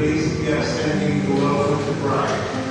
please get standing to welcome the bride.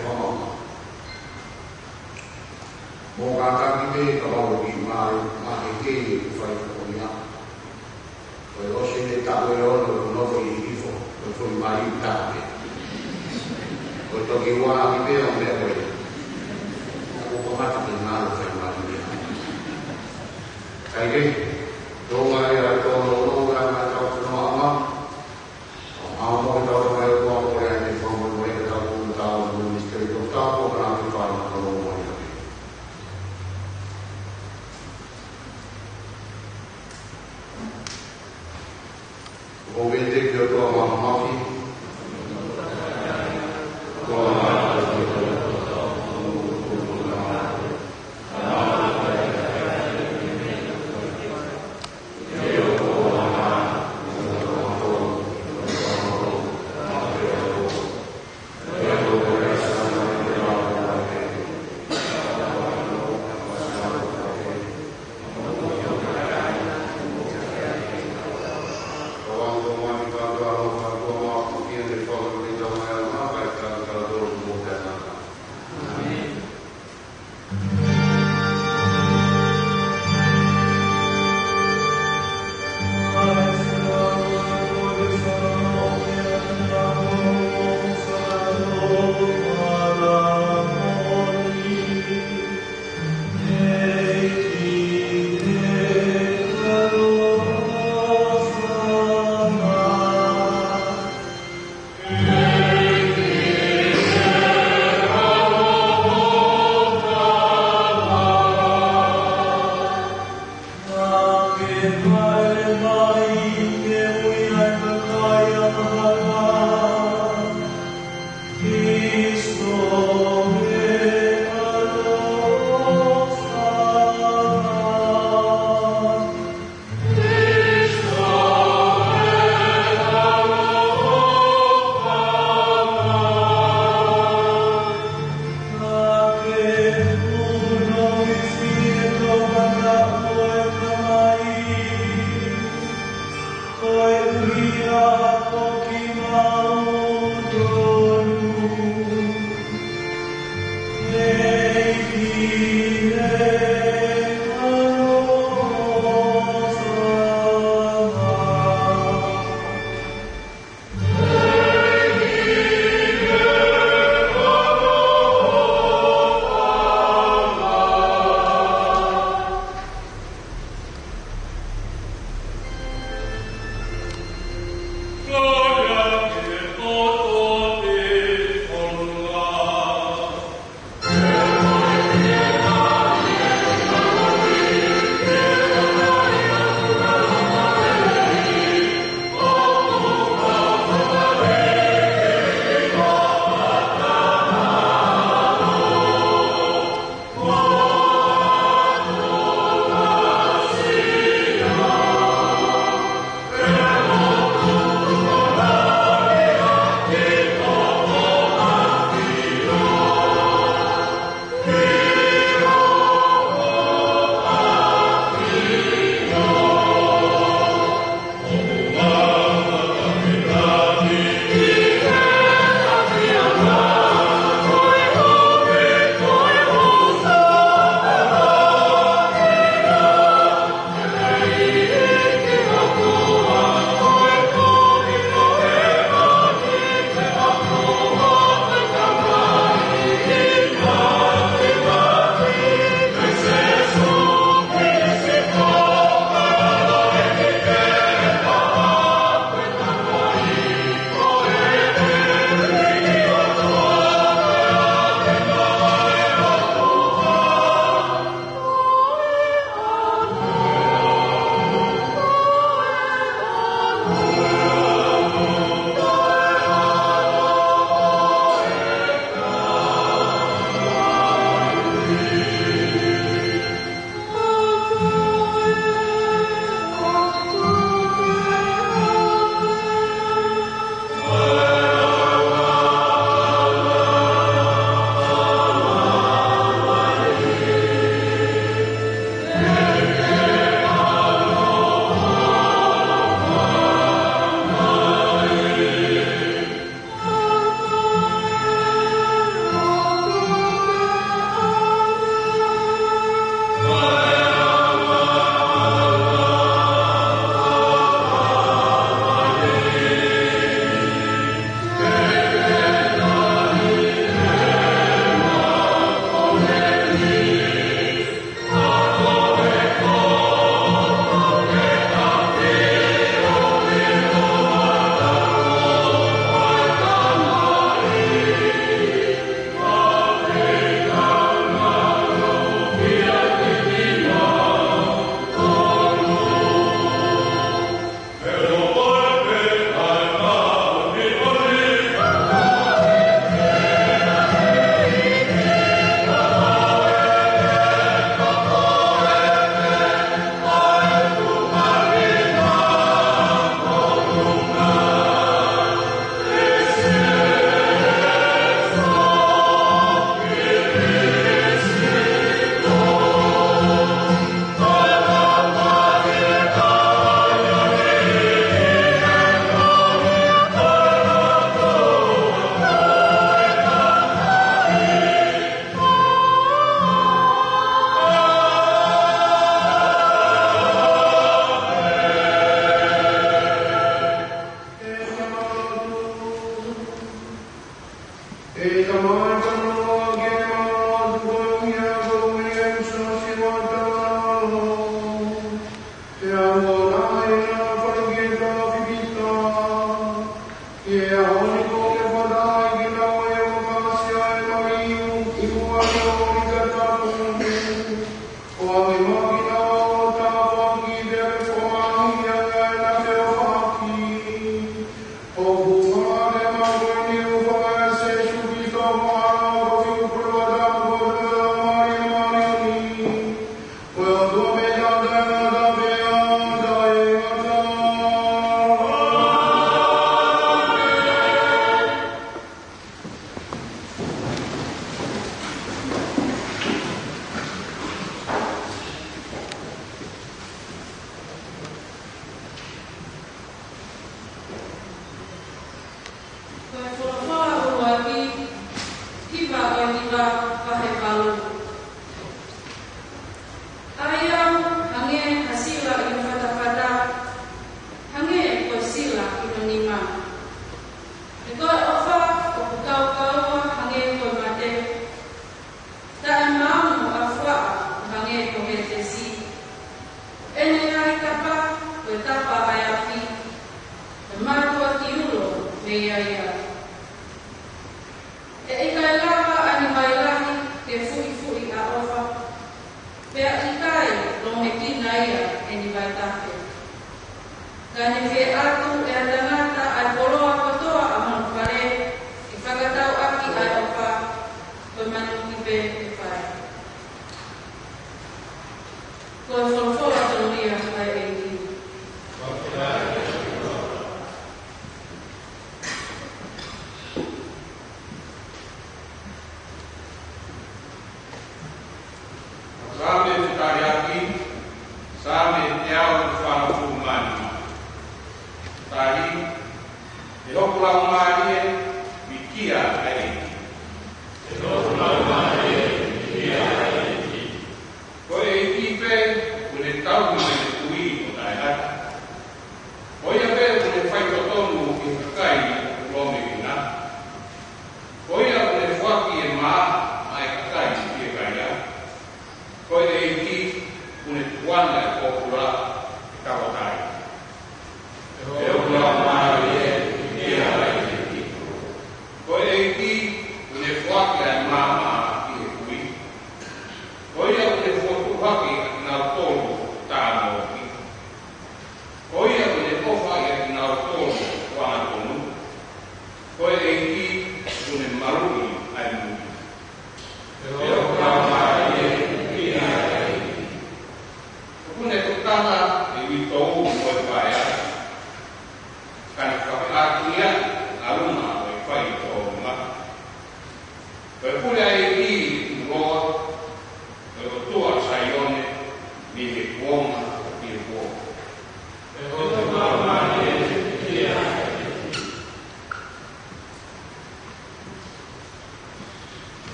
fama. Mo kata kita kalau di mai ke fai konia. Kalau se ta lo no foi ifo, foi mai ta. Kalau kita kita on le foi. Aku mati dengan fai mai. Kai doa ya todo lo gran atau no ama. Amo kita orang yang tua orang yang formal mereka tahu misteri tahu orang itu faham kalau mereka. Obede que tua mama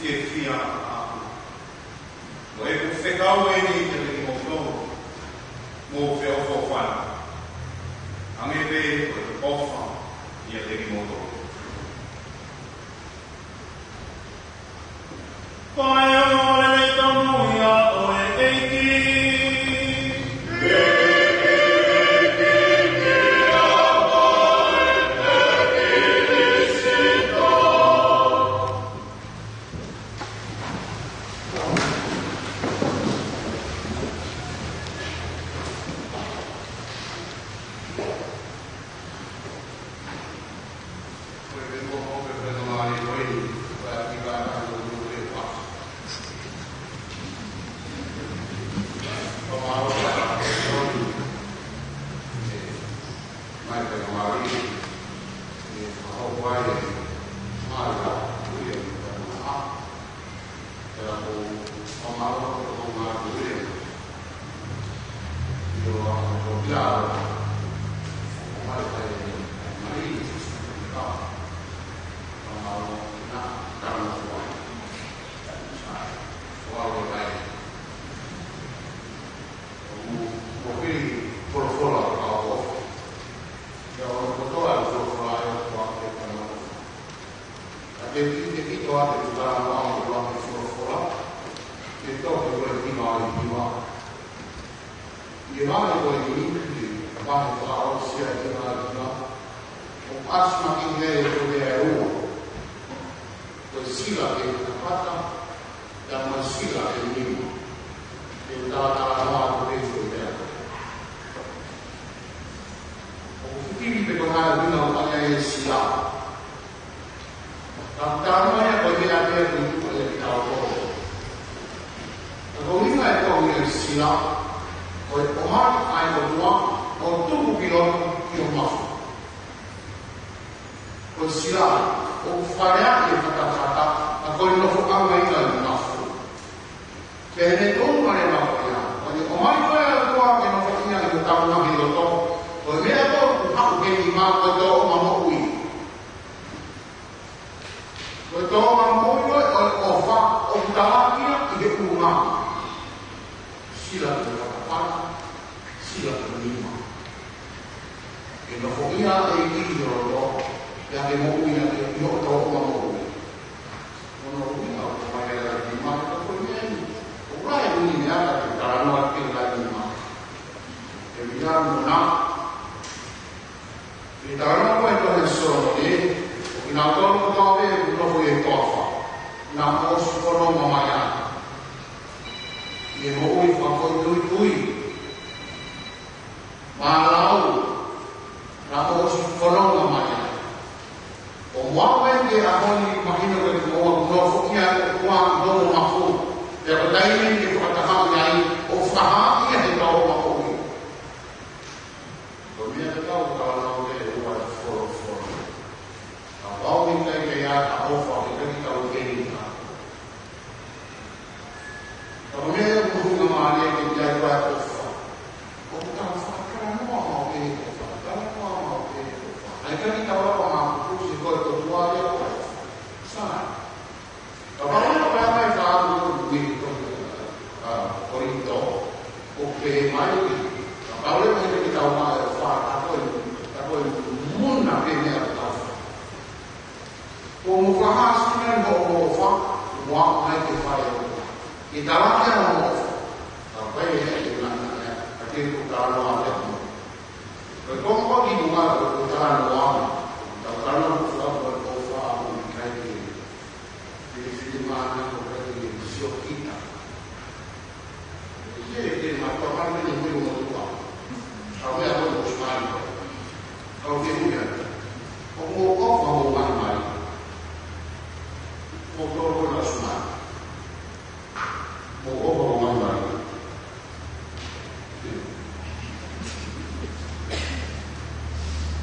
fia a o e ku whekau e ni te reki mo whio whawhana. Ange pe o te ofa i a reki mo tō. Pai o le tono ia o e eiki.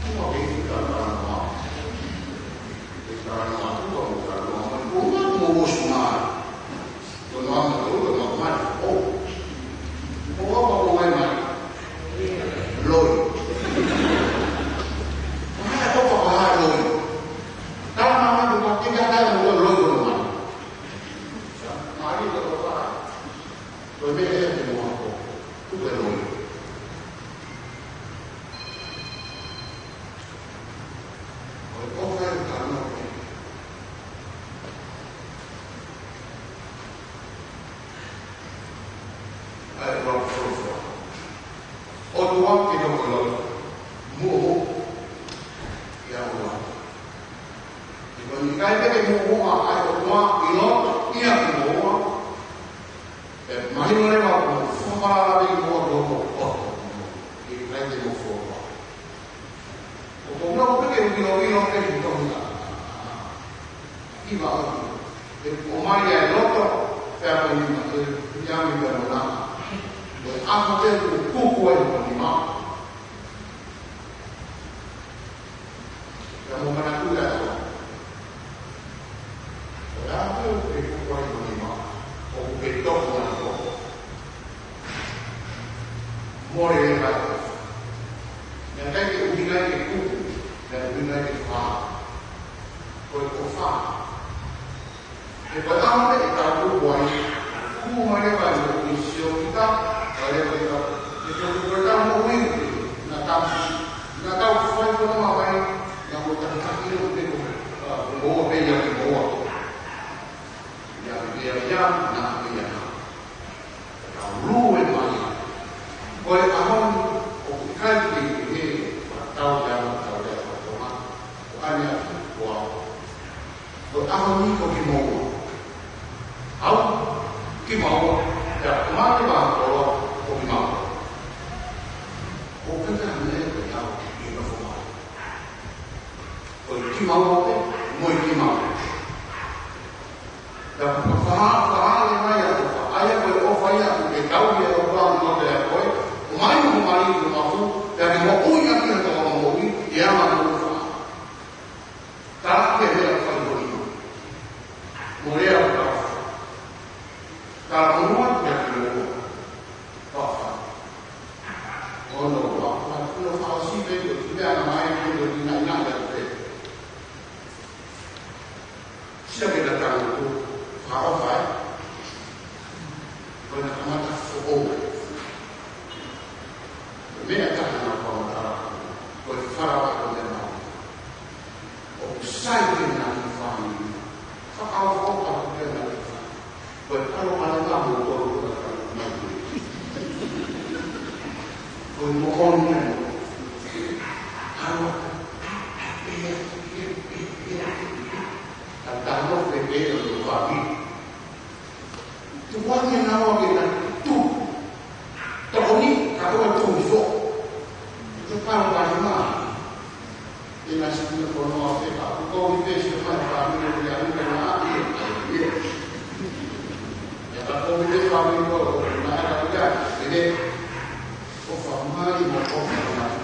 No, fare in modo che prendono fuoco. No, perché vino che ritorna. Chi va ormai è rotto per vediamo in Verona. A poter tu puoi prima. La natura che tu puoi prima. O che dopo una cosa. Muore il ragazzo. Nel che udinare che tu, nell'udinare che fa, poi può fare. E poi anche il capo vuoi, come ne vai in commissione, le difficoltà un momento, una causa fuori con la mai, una volta che capire un po' meglio che muore. Lui è mai. Poi abbiamo un carico di abbiamo un amico che muore. Che muore? Come che va o che muore? O perché non è quello che lo fa male? Poi chi muore? Noi chi muore? Che causa è un poi, mai un marito ma fu, perché poi anche il tuo e ama lo fa. Tanto che era fallito. Moreva per la fa. Dalla nuova per il fa. Quando lo fa così, vedo che non ha mai quello di nada a te. Sia che da tanto fa. Quella chiamata fuoco. Per me è una cosa, poi farà con le mani. O sai che non fanno, fa la volta che non fanno. Poi quando parliamo un po' di poi non vogliono. Cantando perché lo fa lì. Tu guardi una volta tu trovi che tu fuoco tu fai un animale e la signora conosce tu come invece fai un bambino di animali e la come invece fa un po' ma era magari vedete può fare male ma può fare male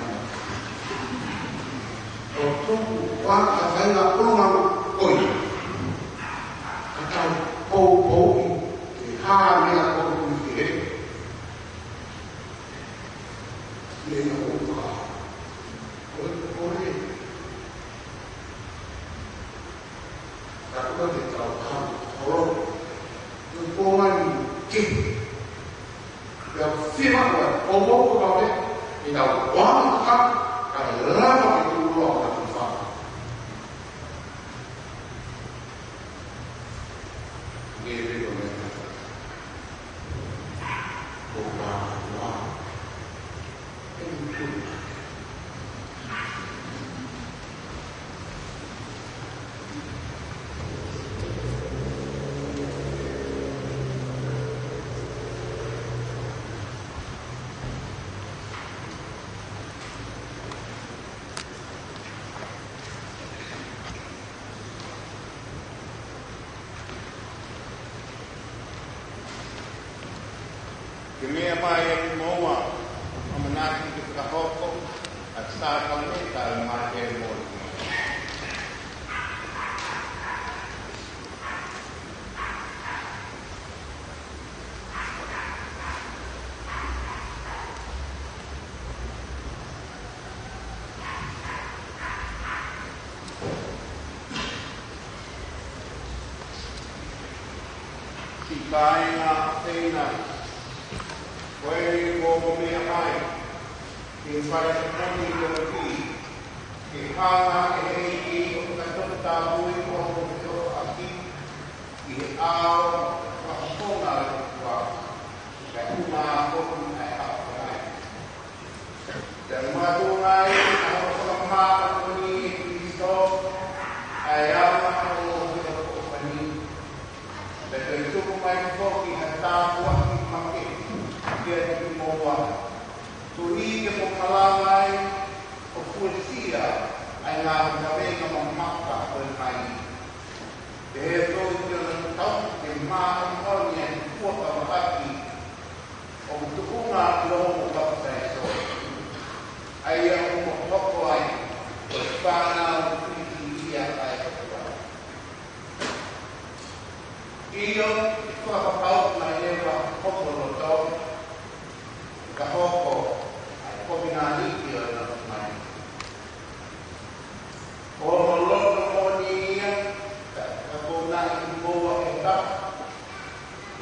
o tu quando fai la prima poi nella comunità lei non lo fa poi la cosa che troviamo un po' mai che la firma o poco vabbè e da quando alla che tu lo fa Kemia mai e moa, o manaki ki kahoko, at sa kaunita al mate mo. Si kainga teina. Pwede mo bumiyahay, yung para sa kami ito ihanga ihegi o katataboy mo ito aki iaw makapungal wa kaya ako kung ay ako dan matungay ang pagmamahal ko ni Kristo ay ang ako ito pani dahil ito kung may po ihatabo ang makit. moa. Tui ke pokalangai o fuesia ai ngā kawenga mamaka o mai. Te he tō te o tau te māngoni e kuaka wakaki o tukunga i o mo kapatai so. Ai o mo toko ai o whānau whiti ia ai o kua. Io, whakapau mai ewa hoko no tau, ka hoko ai komina niki o na mai. O mo loto mo ni ia, ka kona i moa e ka.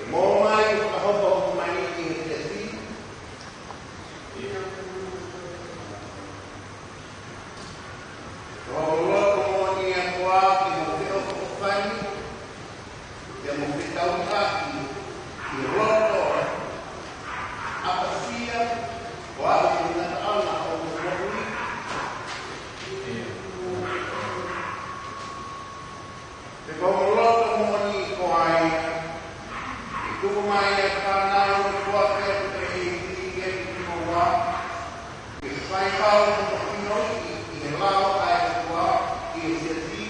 E mo mai o ka hoko o mai niki e te si. O mo loto mo ni ia kua ki mo te o kofani, te mo te tau haki, i roto, apasia, o ala ki na taana o mo mohui. Te komoloto mo ni ko ai, i tuku mai e whanau o kua te te i ke ki mo wā, i whai pau mo kino i he lao ai kua, i e se ti.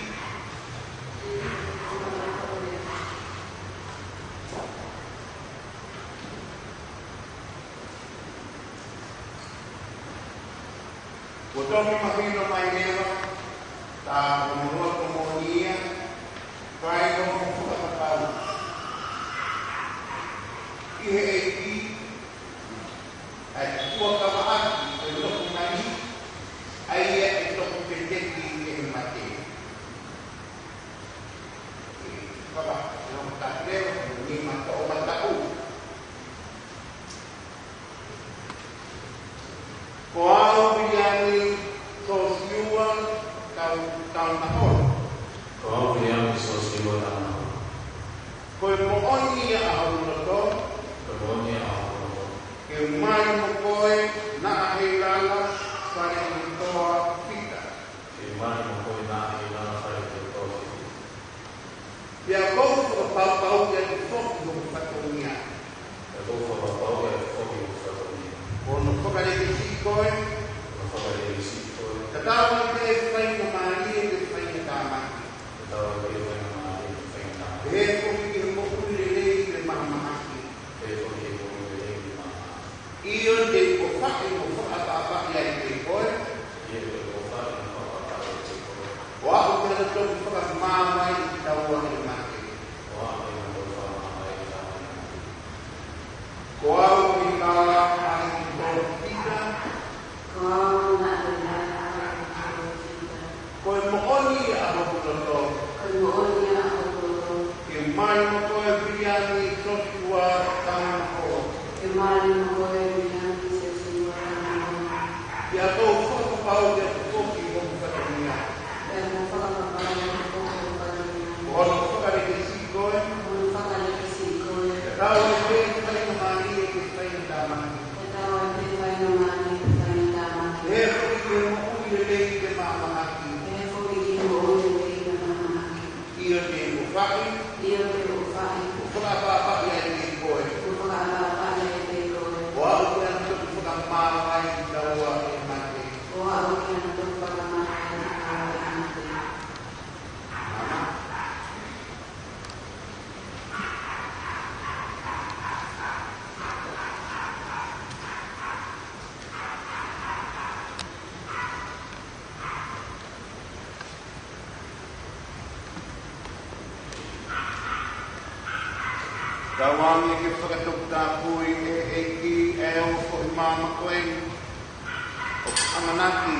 O toki mahino mai newa, tā komoloto mo ni ia, kai ko mo whakapau. I he e ki, ai kua kamaaki e loko mai, ai e toko te teki e he mate. Kapa, e no tāteo, ni mata o matau. Ko au piliani tō siua tau na horo. Ko au piliani tō siua tau na horo. Ko e mo oni a au roto. Ko e mo oni a au roto. Ke mai mo koe na ahe lala whare i toa whita. Ke mai mo koe na ahe lala whare i toa whita. Pia kou whakapau e te whoki o whakaungia. Pia kou whakapau e te whoki o whakaungia. Ko no whakareke si koe. Ko whakareke si koe. Ka tāma te whainga maari e te whainga tāmaki. Ka tāma te whainga maari e te whainga tāmaki. He koki ke mo urelei le mahamahaki. He koki ke mo urelei le mahamahaki. Io te ko whaki mo whakapapaki ai te koe. Ie te ko whaki mo whakapapaki ai te koe. O ako kena toki whakamāmai i taua e mate. O ako kena toki whakamāmai i taua e mate. Ko au ki kāla ai ki tō whita. Ko au na ai ai ki tō whita. Ko e mooni a hoku roto. Ko e mooni a hoku roto. Ke mai mo koe piriani toki ua tāna ho. Ke mai mo koe piriani se siua tāna ho. Ia tō whakapau te whoki o whakatamia. E mo whakapau te whoki o whakatamia. Ko ono whakareke si koe. Ono whakareke si koe. Ke tau e te whainga maari e te whainga tāmaki. Ke tau e te whainga maari e te whainga tāmaki. He whoki ke mo urelei te mahamahaki. E whoki ki mo urelei te mahamahaki. Io te mo whaki. Io te mo whaki. Ko whakapapaki ai te koe. Ko whakapapaki ai te koe. O au kena toki whakamāmai i taua e mate. O au kena toki whakamāmai i taua e mate. Mama. Tawangi ke whakatuk tā pui e ki e o ko i māma koe o amanaki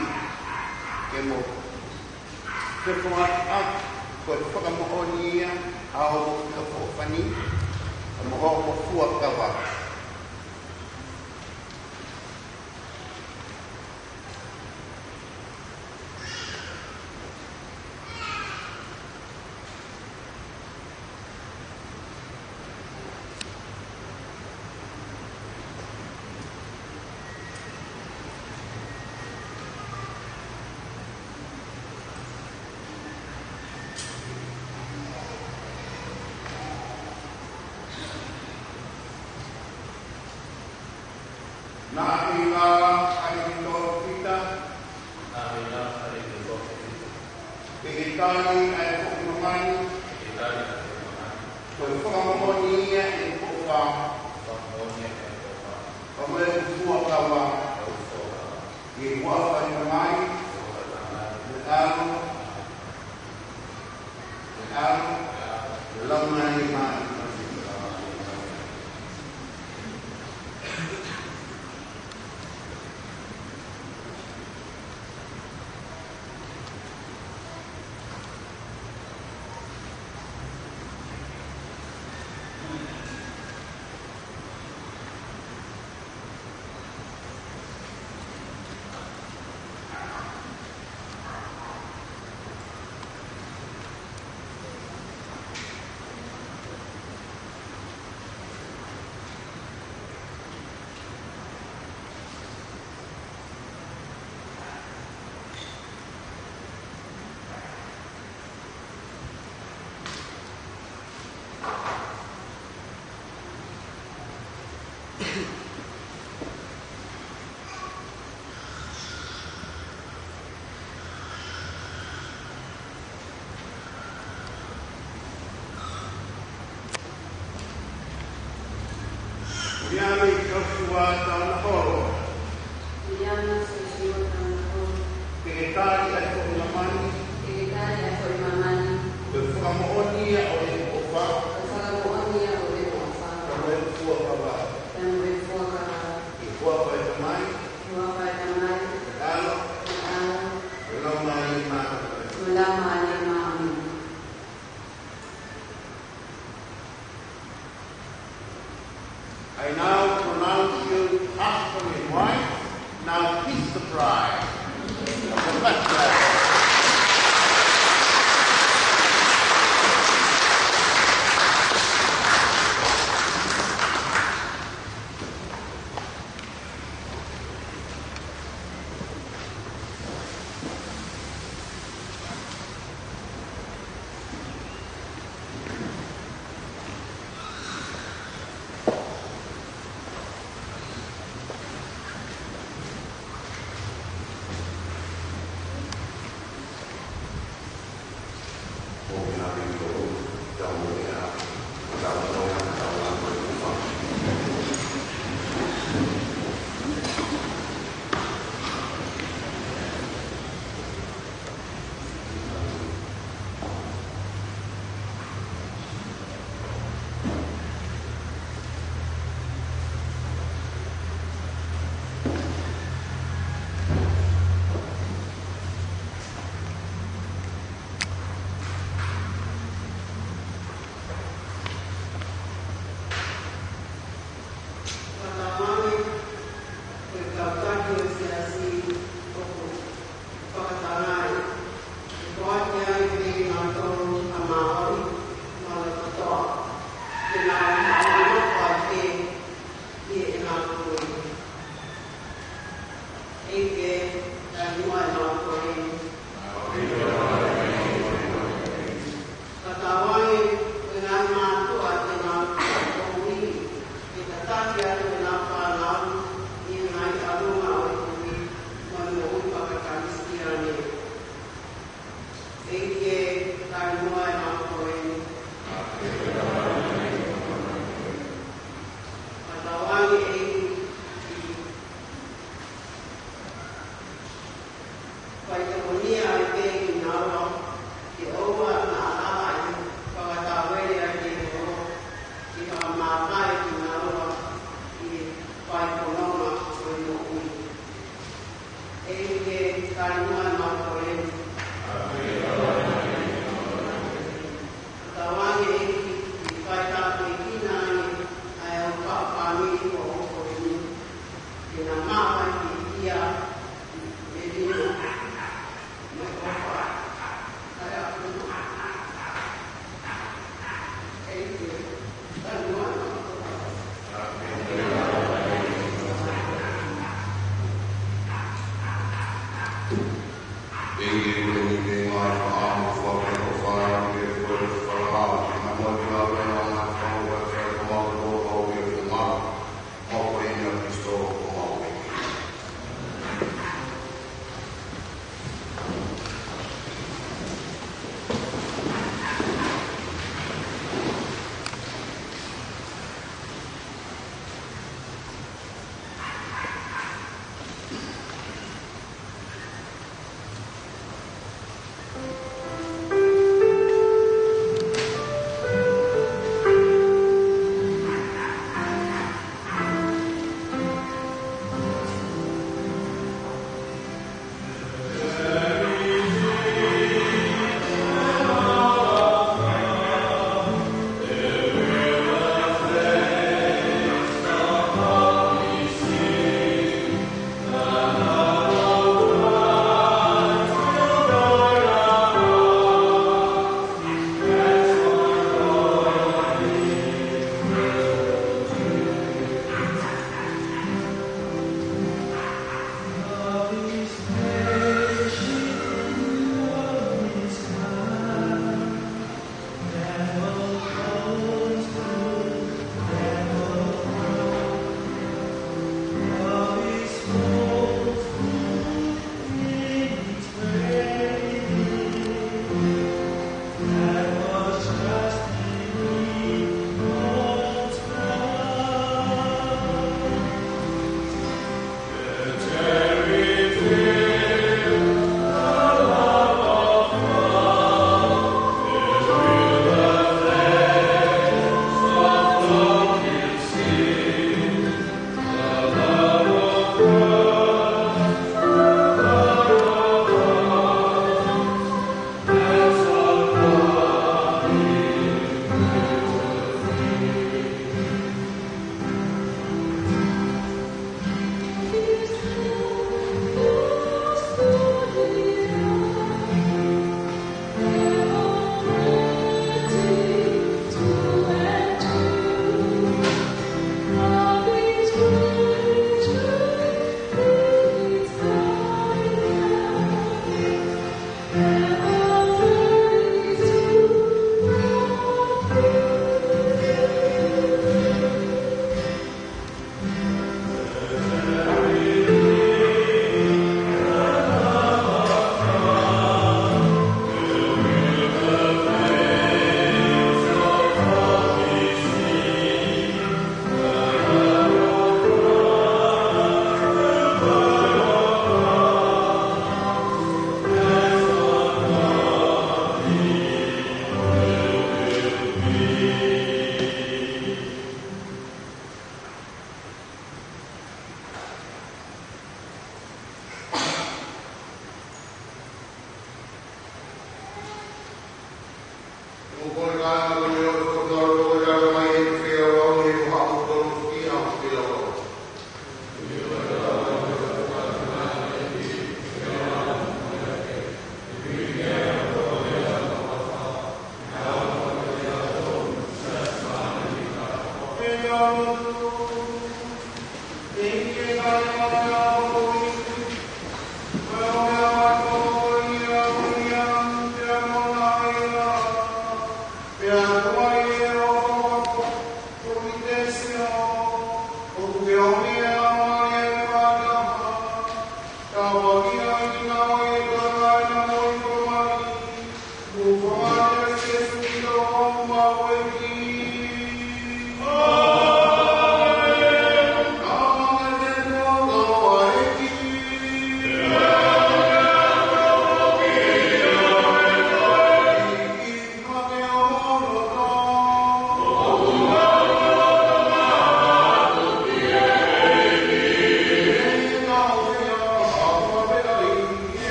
ke mo. Te whaati atu ko e whakamohoni ia a o mo whika whawhani a mo ho mo fua kawa. I now pronounce you husband and wife. Now kiss the bride. The left leg. Cristo como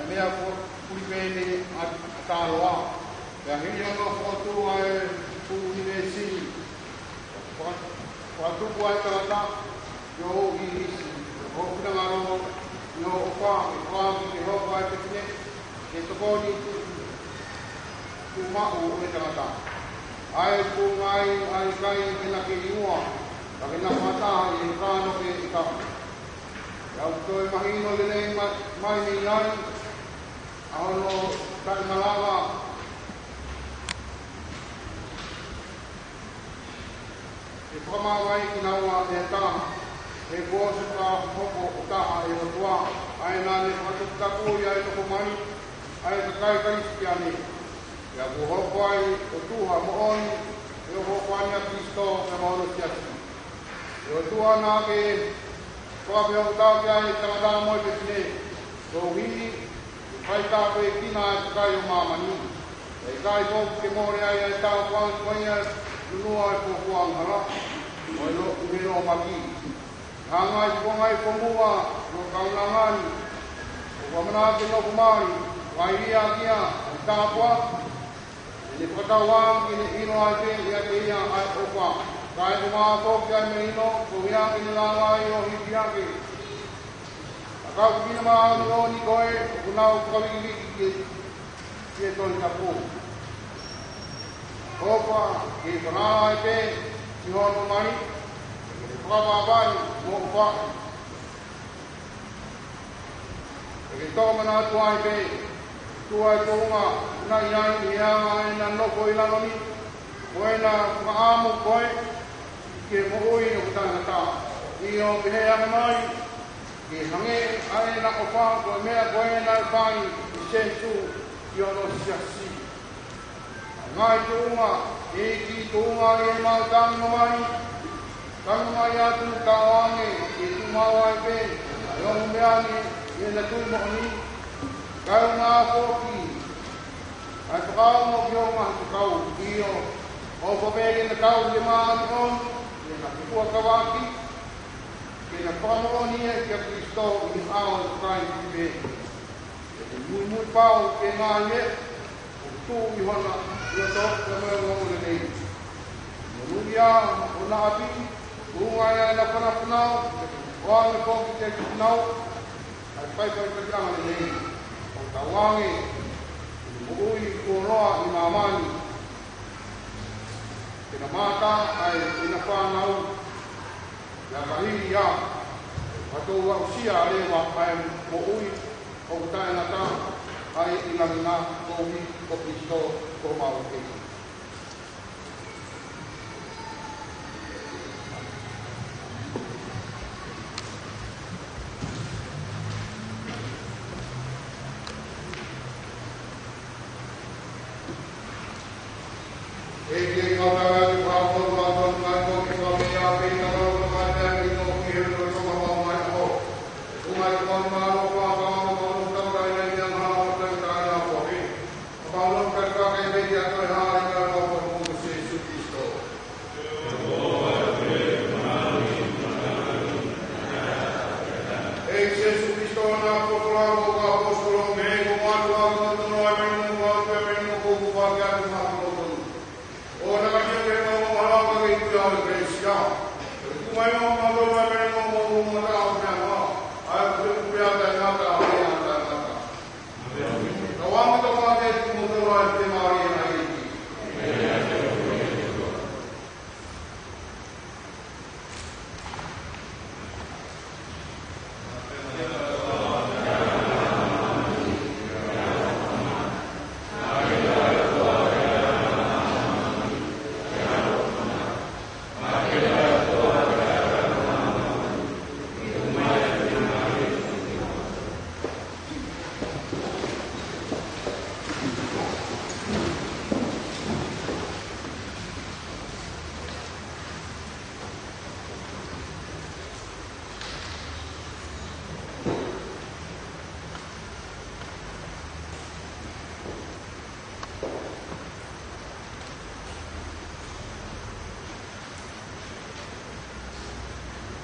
mea pulipene ataroa. Pea hiri anga whakatu ai pūni me si. Whakatuku ai tangata, yo i isi. Hokuna ngarongo, no opa, ke hoko ai pekine, ke tokoni tu ma'u o tangata. Ai pu ngai, ai kai kena ke inua, ka kena mata i kano ke ika. Yau toi mahino lelei mai ni nai, ahono tai malanga. E whakamawai ki naua e tā, e kōsu ka hoko o taha e rotua, ai nā ne whakataku i ai toko mani, ai ka kai karisi ane. Ia ko hoko ai o tuha mo oni, e o hoko ani a Kristo e maono ki ati. E o tuha nā ke whakapea o tāke ai tangata moi pe tine, so hini, kai tāpe kina e kai o mamani. E kai tōku ke mōre ai ai tā wang koia, nunua e kōkuang hala, o e no umeno o maki. Hangai kongai komua, no kaunangani, o wamana ke no kumai, wairia kia, o tāpua, e ne whakatawang ki ne ino ai te, ia te ia ai opa. Kai ko maa tōki ai me ino, ko ia ki ne langai o hiki ake. A kau kina maa anu o ni koe, o kunau kawiki ki e toni tapu. Opa, ki whanaa ai te, ki hono mai, whakapapai, mo upa. E ki tōmana atu ai te, tu ai tōnga, na iai i anga e na noko i lanoni, koe na whaamu koe, ki e mo ui o kutangata. I o pihe ane mai, ki hange ai na opa, koe mea koe na pai, i sensu, i ono siasi. Ngai tūnga, e ki tūnga e mau tango mai atu kawange, e tu mau ai pe, e o meani, e na tui mo'oni, kau ngā kōki, ai whakao mo ki o ngā tukau, ki o whapege na kau le maani on, e na kukua kawaki, e na whakamo'oni e ki a Kristo i ao e kai ki pe. E te mui pau e ngā ie, tu i hona, ia tō, ia mea ngō nei. Monuia, o nā api, unga ia na whanapunau, o anga kōki te kupunau, ai whaipai kakiranga nei. O tawange, o ui kōroa i ngā mani. Tena māta, ai ina whanau, ia kahiri ia, atou wa usia rewa, ai mo ui, o kutai na tā, ai ina ngā kōki o Kristo ko mau kei. Eke ngātara ki whāpō māton kai kōki whāpea pei na rau kai tea ki tō ki hiru no ronga mau mai ho. Ungai ki whāpō mālo whāpā mālo mālo taurai nei ni anga hao tai tai a whāpē. Mālo kai kākai mei a toi hāi kai whāpō mūtu se Jesu Kristo. Ei Jesu Kristo nā kōkura o ka apostolo me ko mātu a kōtono ai mei nō wāu pe mei nō kōku whāke atu mātu o tonu. O na ka kia kei nō maranga kei tu au e kreisia. Kumai nō mātu ai mei nō mō mata au mea mā. Ai kure kupea tai ngata a mea tai ngata. Na wāmata whāke tu mōtoro ai te maari e nai eki.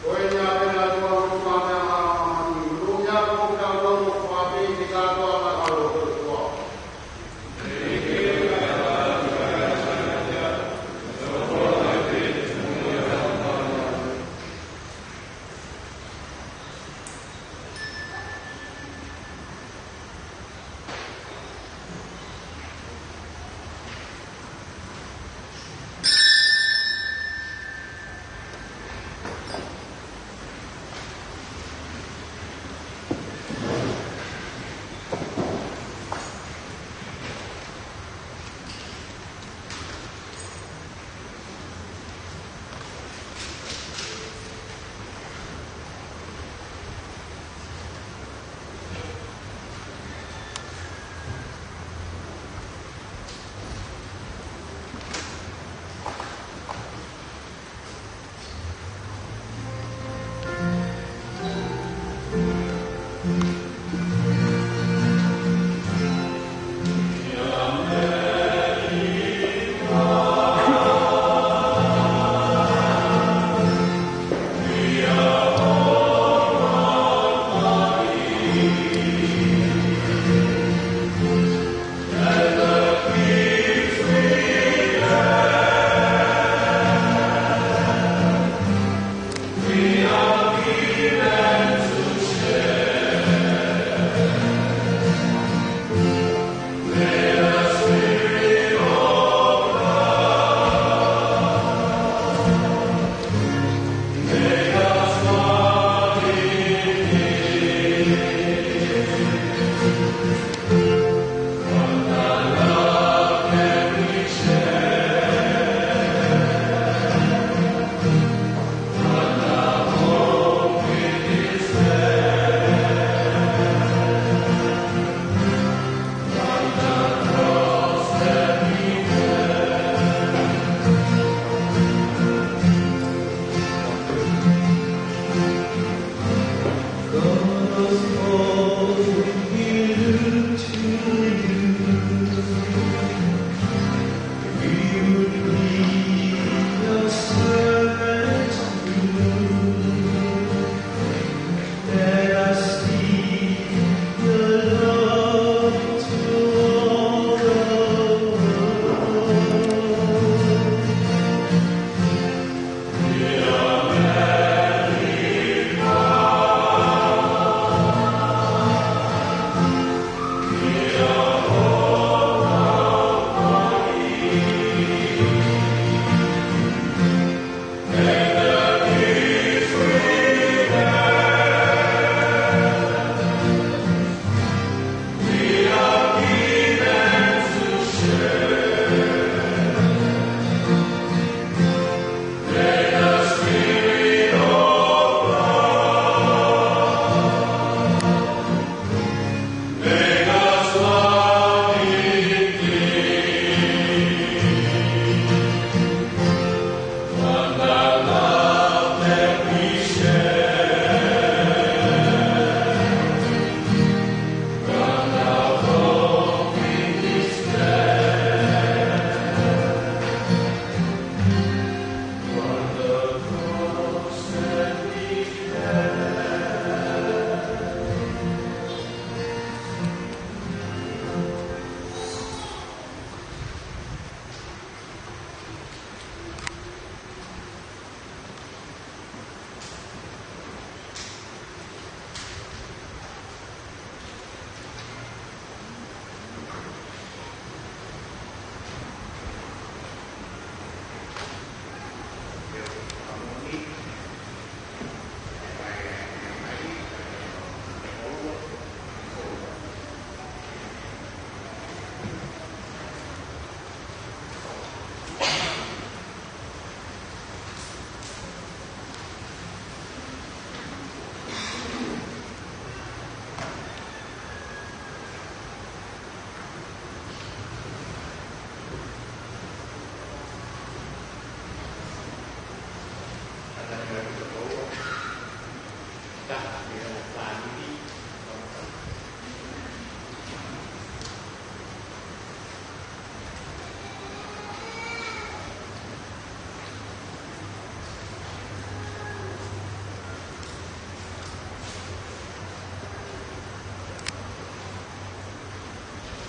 Oenya pena tua o tua mea maa mani. Runya ko ka lono kua pei ni ka tua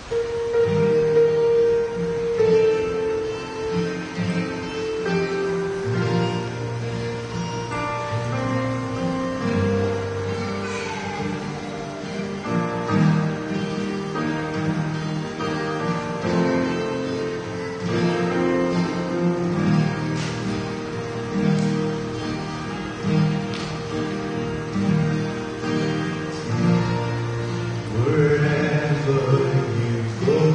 Wherever you go,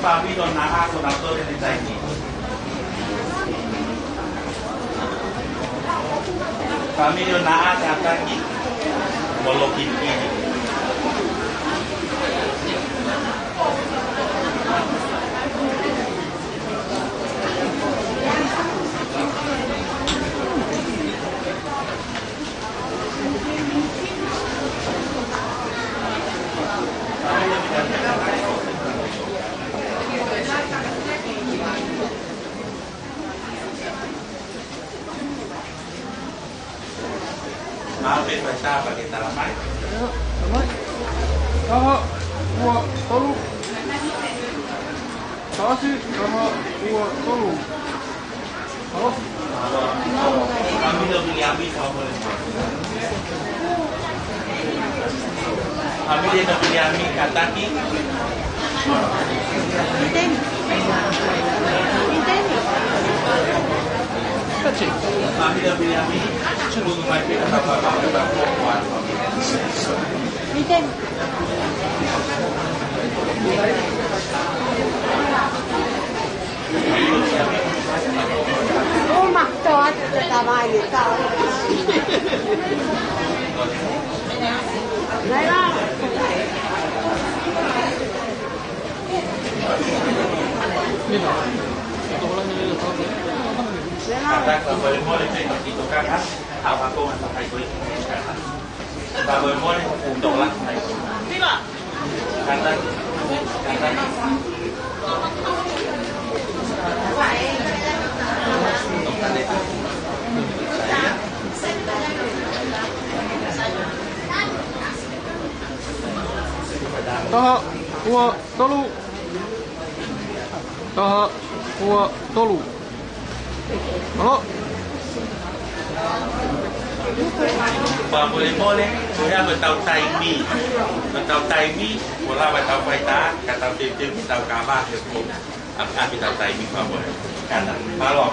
papi don naha con autor en el taiki. Papi don naha kata ki molokin ini. Maafin baca bagi talamai. Taha dua tolu. Tasi taha dua tolu. Halo. Kami dah beli habis apa boleh. Kami dah beli habis kata ki. Tin. Tin. Kecil. Kami dah beli habis. Cuba mai kita apa perempuan. Tin. Oh, mặc cho ta bài gì sao? Đấy đó. Kata boleh saya itu kan tahu aku masuk high school sekarang. Tak boleh untuk lah. Tidak. Kata Taha dua tolu. Taha dua tolu. Halo. boleh dia bertahu taimi, bola bertahu faita, kata tim tahu kabar itu, apa kita taimi boleh, kata kalau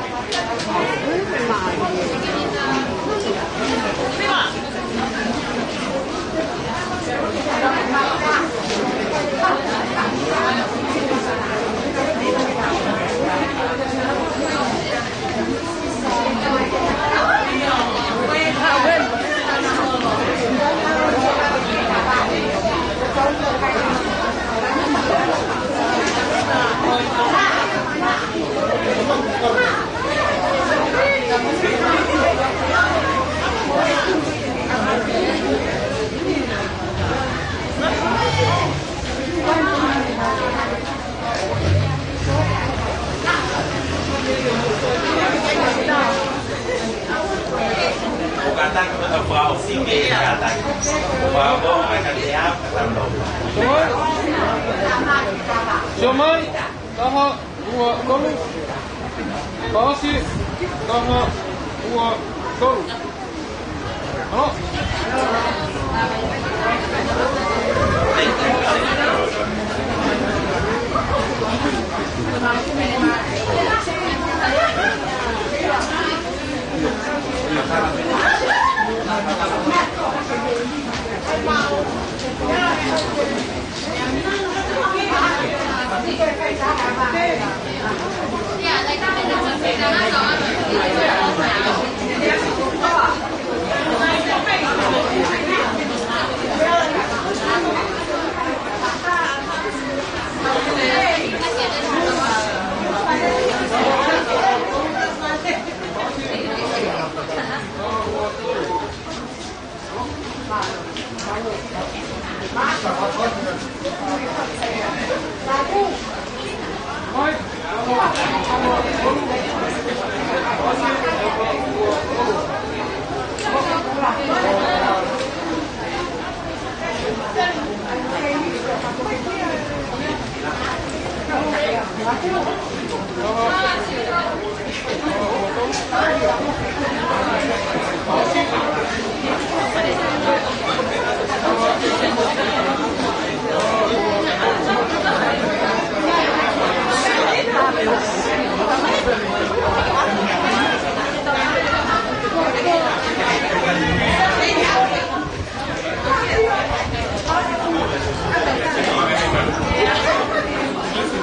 kata bawa singgih kata bawa akan siap kata dong. Siomay taha dua tolu. Tasi taha dua tolu. Halo.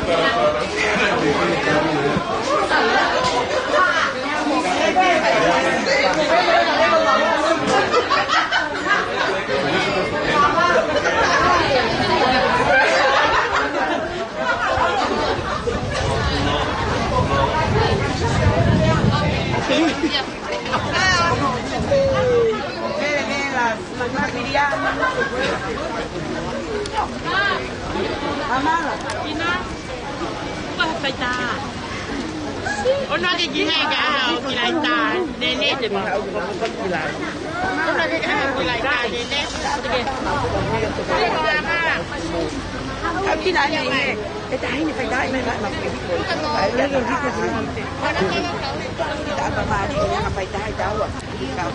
Para Ina, apa baca? Orang ke gila kan? Gila tak, nenek je bang. Orang ke gila tak, nenek. Khi nào này cái trái này phải đái mới mà phải lấy cái cái gì đã mà đi mà phải đái cháu à cao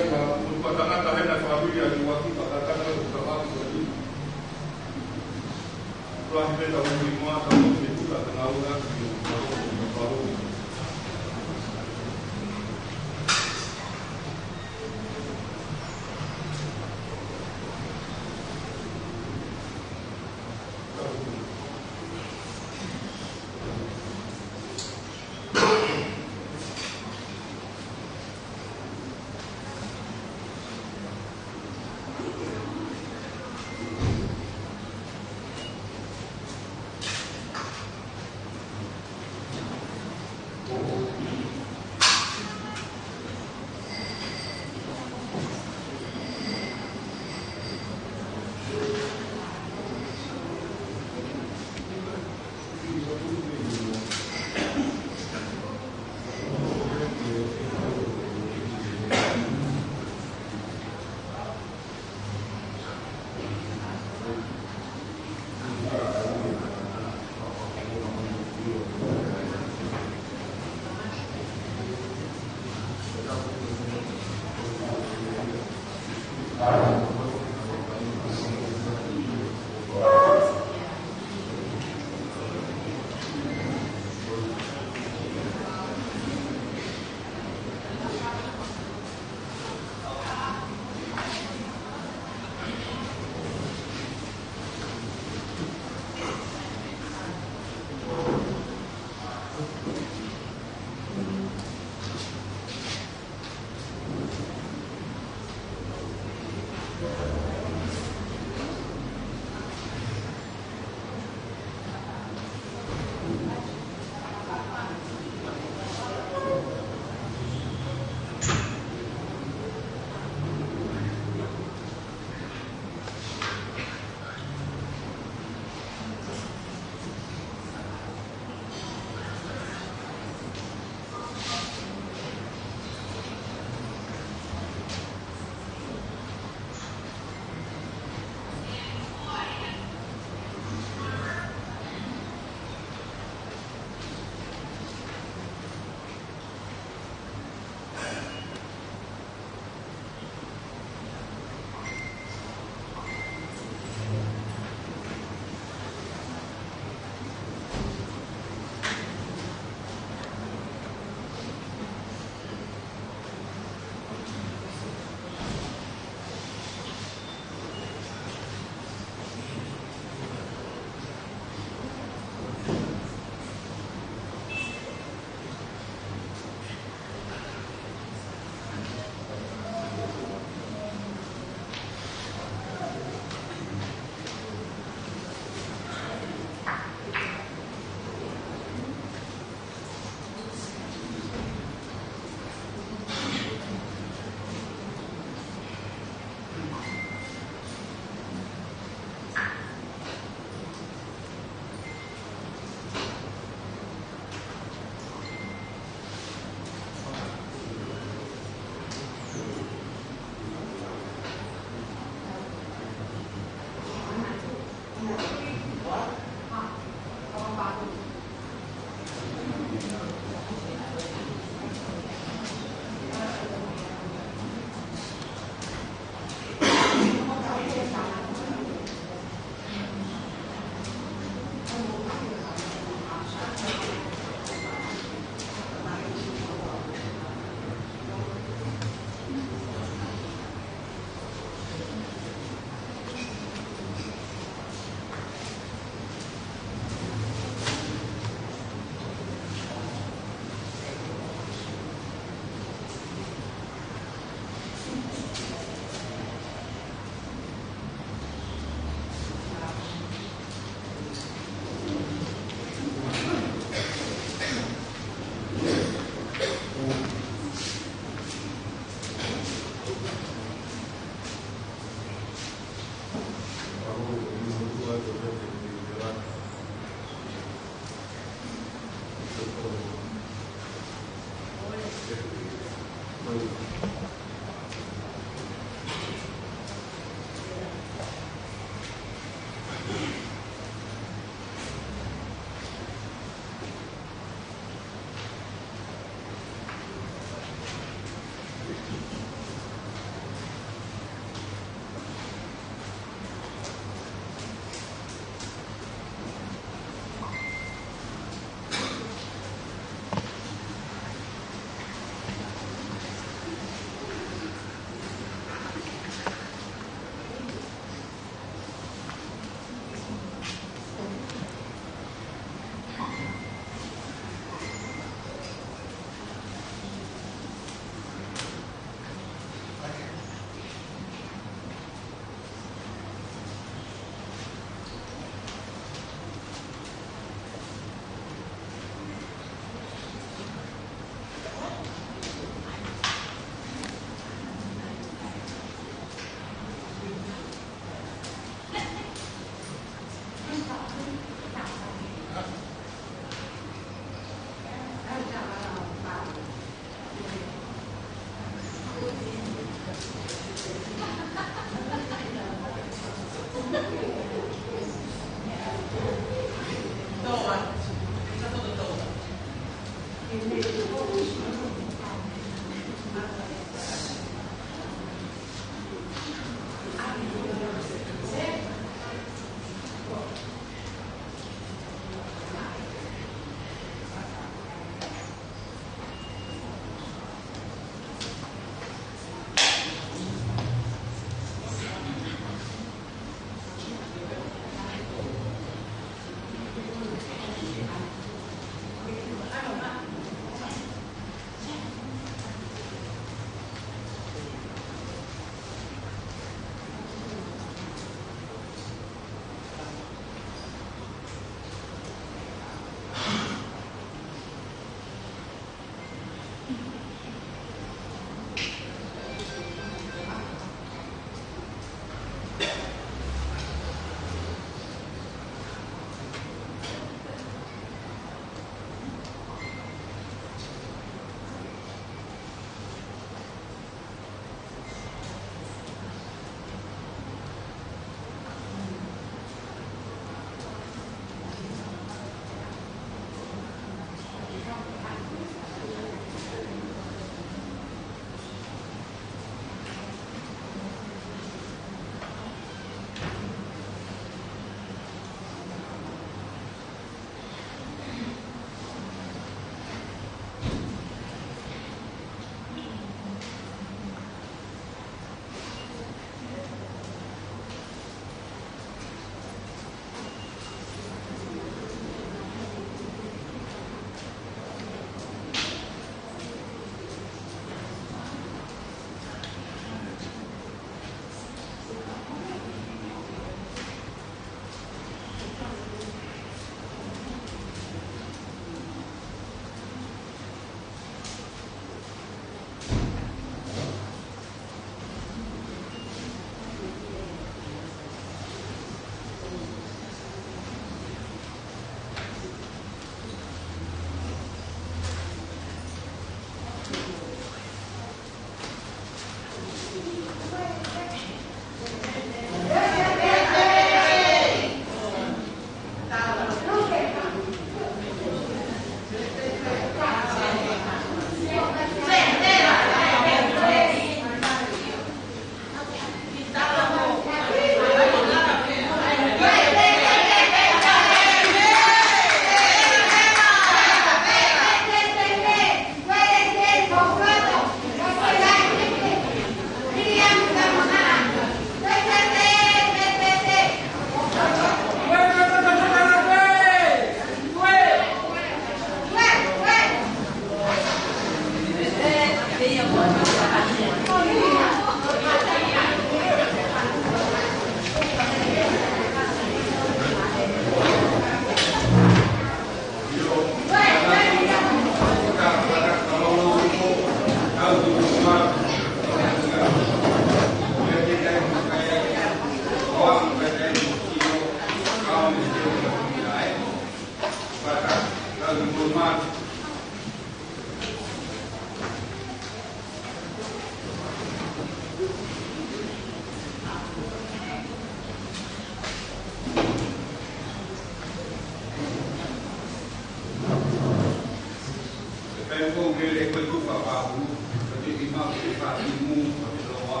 pun dia ikut tu baru. Jadi imam kita ilmu berdoa.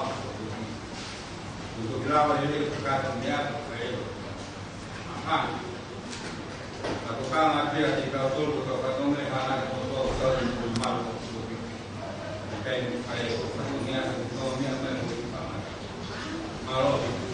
Untuk kita jadi perkara dia baik. Ah. Aku kan ada di kau tu kau ni anak kau kau di rumah tu. Kayak kayak kau ni apa yang kau pakai. Malu.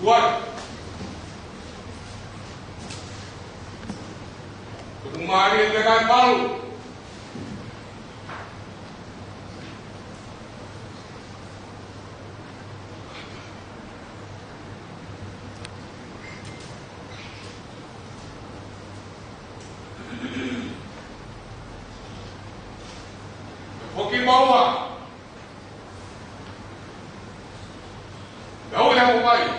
Tuan. Kemarin dengan baru. Okey bawa. Kau yang baik.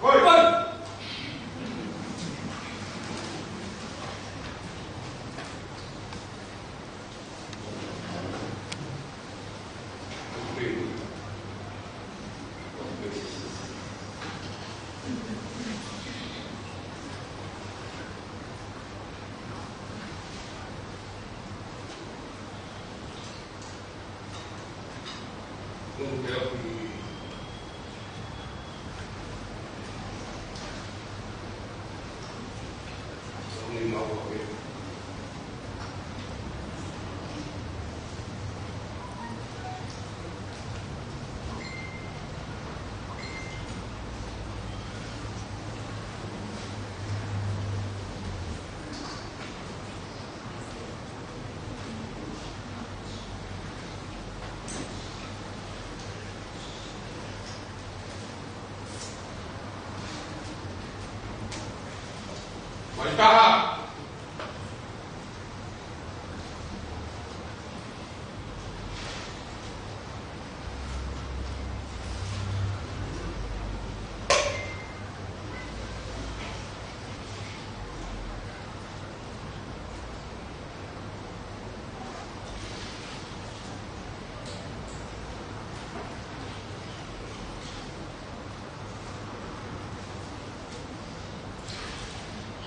Oi, oi. Tahan.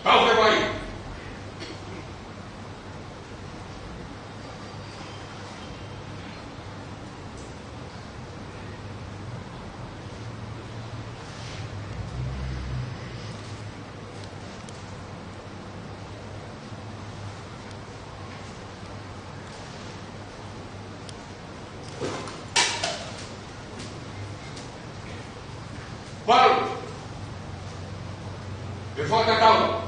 Kau terbaik. Baru. Besok kita tahu.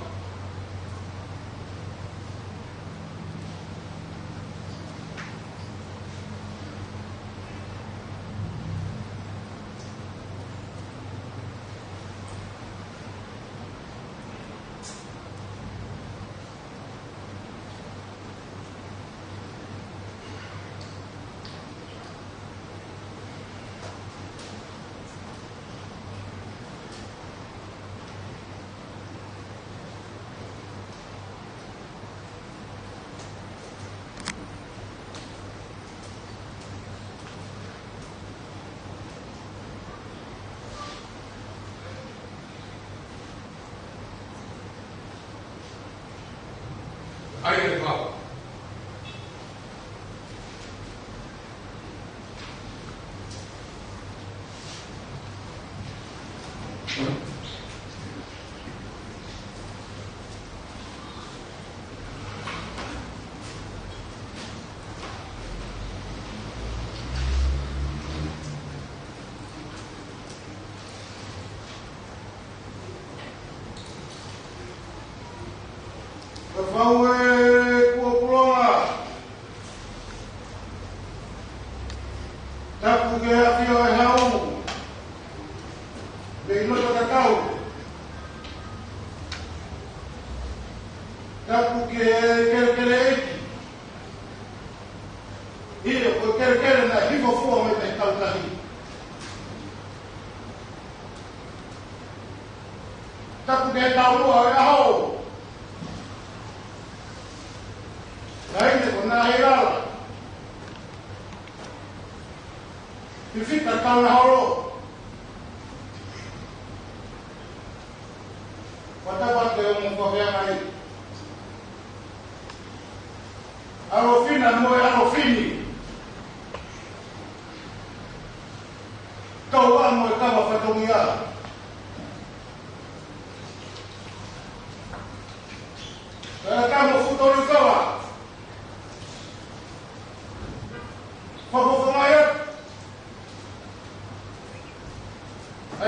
Ayo kau.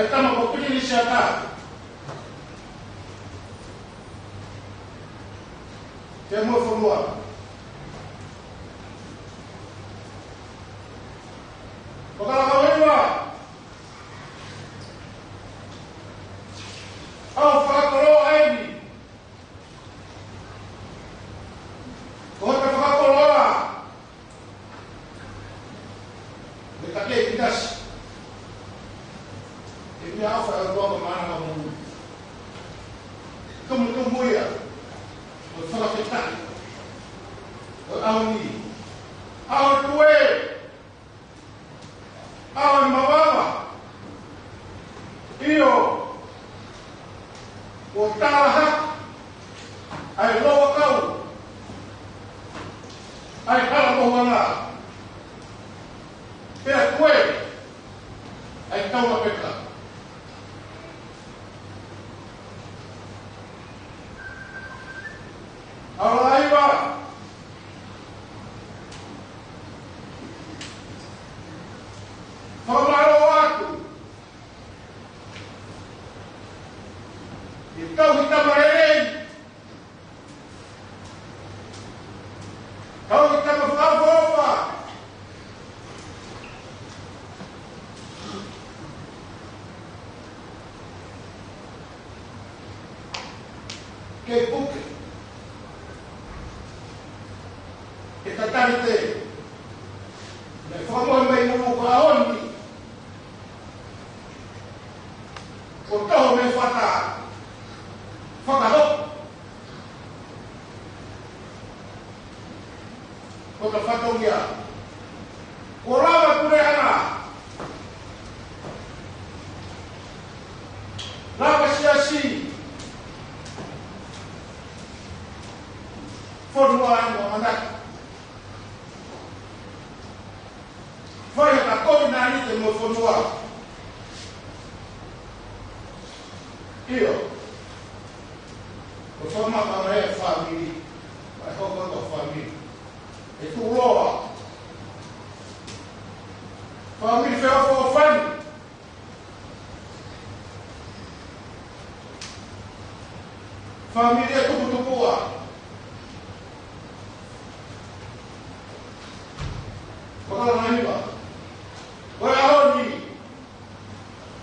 ai tama ko pili ni siata ke mo fonua Pakala kawewa au whakakoro aini ko ka whakakoroa me take i kitasi e mea awha e roa mana ka mungu tumu ia o whakaketaki o auni au tue au mawawa iyo o tāha ai loa kau ai kala mohanga pera koe ai taua peka Alaiwa Whamaro aku I tau hi tamarerei Tau hi tamawhawhawa Kei puke E tatarite Me whakamoe mai mungu ka aoni O toho me whata whakahok O ta whakauia O rawa kure ana Rawa siasi Whanua ango manaki Whai ka koi nani te mo whanua Iyo O whamaka rea whamiri Ai hokoto whamiri E tu roa Whamiri whea whao whani Whamiri e tukutukua Wakala naiwa Wai ahoni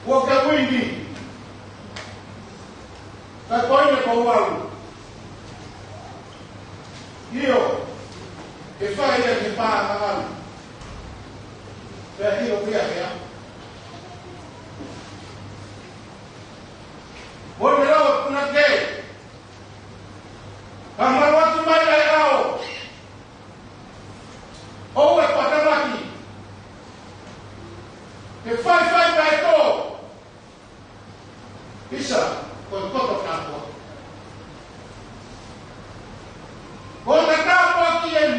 Waka windi Ka koine ko waru Iyo E whai e te paa ngāru Pea hiro pia hea Wone rawa kuna ke Ka marwatu mai ai ao Owe patamaki Ke whai kai tō Isa Koto kāpua. Koto kāpua ki en.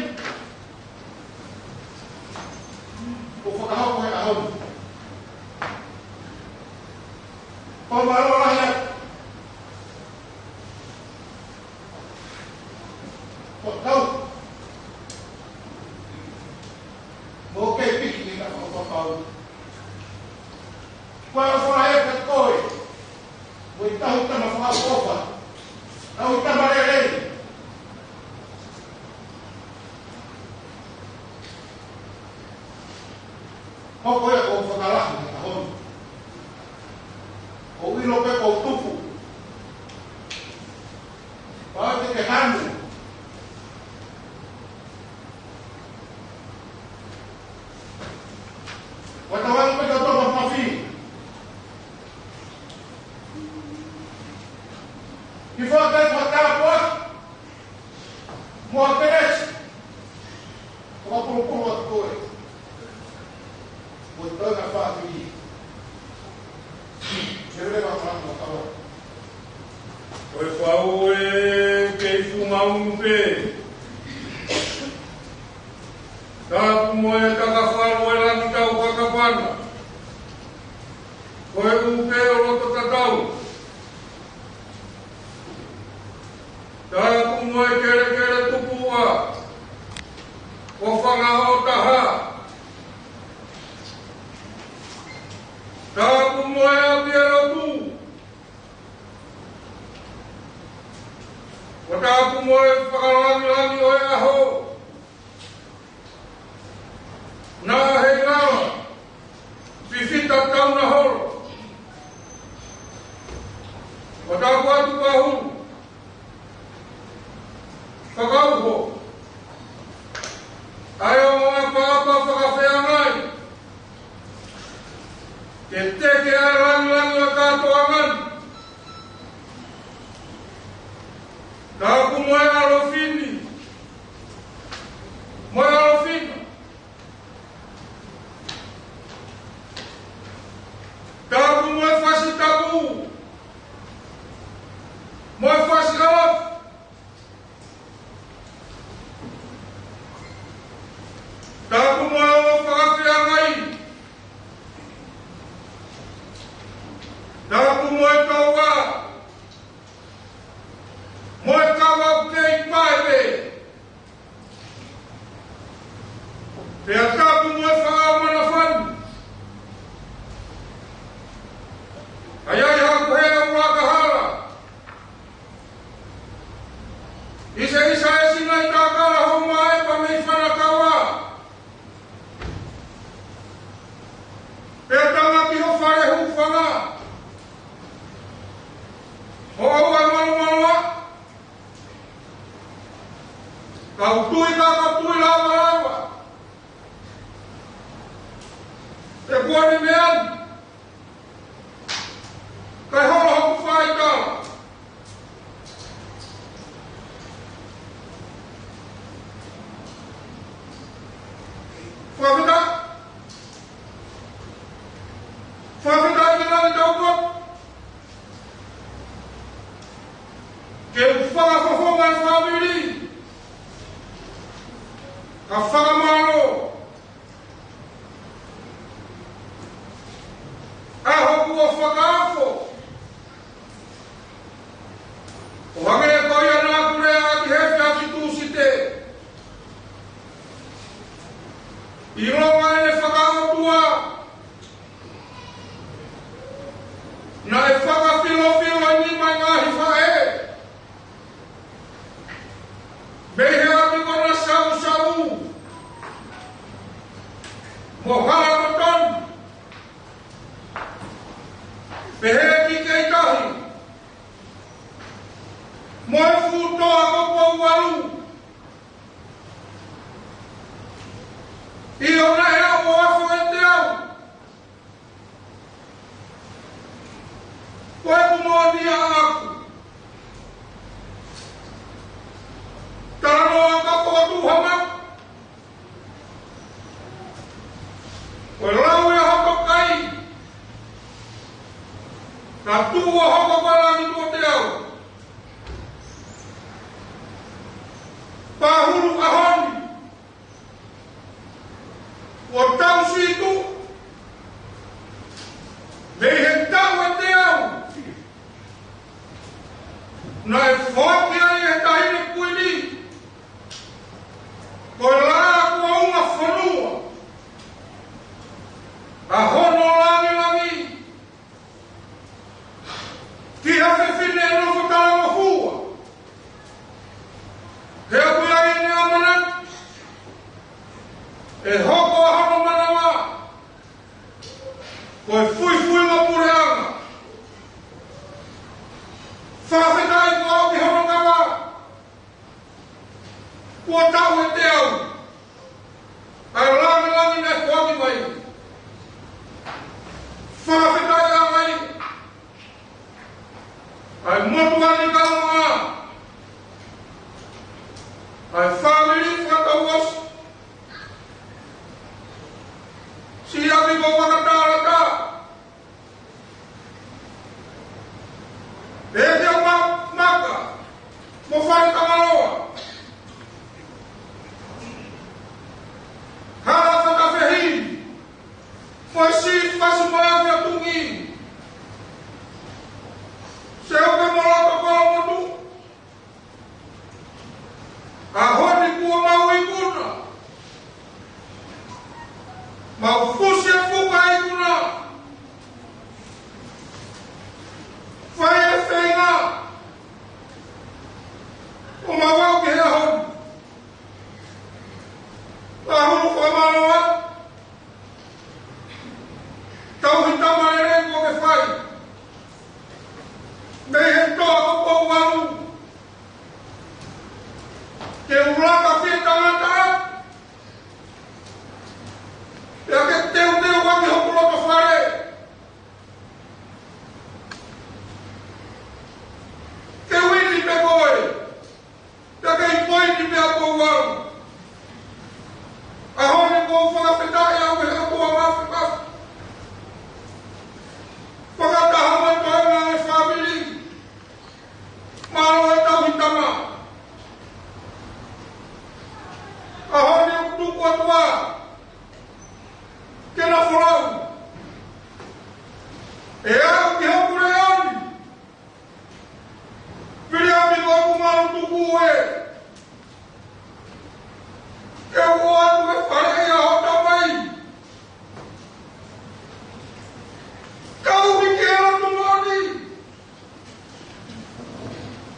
O whakahoko he ahonu. Koto marola hea. Koto kau. Mo kei piki ni ka whakakau. Koe o whahea ka koe. O i tahu tama whakaofa. Tahu tama rei. Hoko e ko whakarahi ni ka honu. O ilo pe ko tupu. Pāte ke hanu. Watawanu pe ka topa mawhi. Ki whakai whakapua, mua keresi, whakapurupuru atu koe. Mo tanga whātui. Se rewa whanau whakawa. Koe whau e kei whumaunu pe. Tāpu moe kakawharo e lani tau whakapana. Koe upe o roto tatau. Tāpu moe kere tupua. O whangao taha. Tāpu moe apia moe whakarangi o e aho. Nā hei rawa, whiwhita tauna horo. O tā kuatu pahu, whakauho. Ai o mga pāpa whakawhea ngai. Ke teke ai rangi o kātoa ngani. Tā ku moe arofini. Moe arofina. Tā ku moe whasi tapu. Moe whasi kalaf. Tā ku moe o whakawhea ngai. Tā ku moe kaua. Moe kaua kei paepe. Pea tā ku moe whakau mana whanu. Ai ai haku hea wakahara. Isa e sinai tā kara ho mai pa mei whanakawa. Pea tanga ki ho whare hu whanga. Ho au ai manu manua. Ka utui ka tui lawa lawa. Te kuani mean. Kai holo hoku whai kala. Whawhita. Whawhita i nani taukot. Ke whakawhawhonga i whawiri. Ka whakamaro. A hoku o whakawho. O hange e koia nā kurea ki hefta ki tūsite. I ronga e ne whakaotua. Na e whakawhilo e ni mai ngahi whae. Behe ati kona sau. Mo hala koton. Behe ki kei tahi. Moe futoa ko pou walu. I o na hea o afo e te au. Koe kumoni a aku. Tarano a kapotu hama. Koe lau e hoko kai. Ka tu o hoko parangi tuo te au. Pahuru ahoni. O tau situ. Mehe tau e te au. Na e whoki ai e tahine kuini. Koe lara kua unga whanua. A hono langi. Ki hafe whine e nofo tala hua. Hea kuia i ne amanat. E hoko a hano manawa. Koe fui ma pureanga. Whawhetai ko au ki hono kawa. Kua tau e te au. Ai langi ne whaki mai. Whawhetai a mai. Ai motu ani kaunga. Ai family whakauas. Si abi ko wakatarata. E te maka. Mo whare kamaloa. Kau hitam malere ko ke fai. Nei hento ako po waru. Ke uraka fita ngata. Ya ke teu wangi hokulo to fare. Ke wini pe koe. Ya ke ipoi ni pe ako waru. Ahone ko fanga pedai au ke ako waru. Pagkatahaman ko ang family. Malo ay tao hitama. Ahon yung tukwa tuwa. Kinafuraw. Ang gihapura yan. Piniyami ko ang kumarang tukuwe. Ewan ko ay parang ako tamay. Kau pikiran tumani.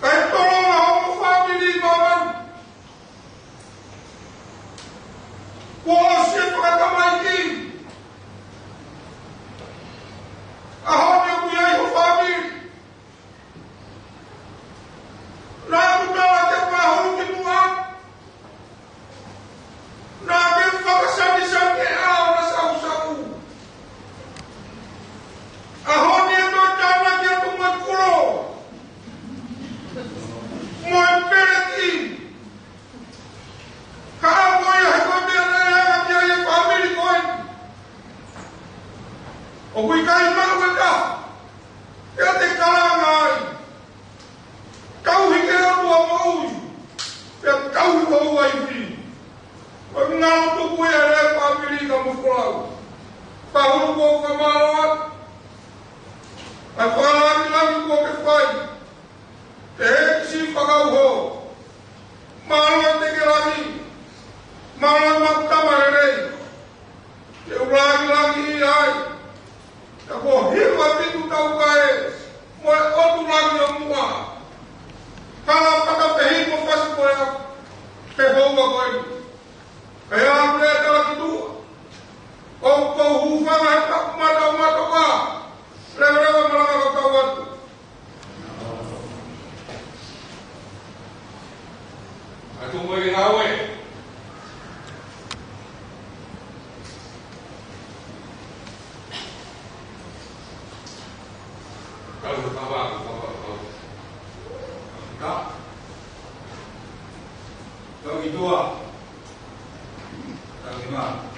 Kau tolong aku family baman. Kuasih kata maiki. Ahon yang punya ibu family. Lalu dalam jemaah Tuhan. Nabi fakasah disangke Allah sahu-sahu. Ahon dia tu jangan dia tu matkulo. Mau pergi. Kalau kau yang kau biar dia yang family kau. Oh, kau mak mereka. Dia tekalangan. Kau hingga dua mau. Dia kau mau ini. Pengaruh tu kau yang family kamu pulau. Kau kau kemaluan. Ako lagi ko ke fai. Si pagau ho. Malu tege lagi. Malu makta marere. Yo lagi ai. Ako hiwa pintu tau kae. Mo otu lagi yo mua. Kalau pada pehi mo pas ko ya. Te ho wa ko. Kaya amre lagi tu. Ko hufa mata ka. Lepas malam kawan. Aku boleh ngawe. Kalau kawan. Tak. Kalau itu tak gimana?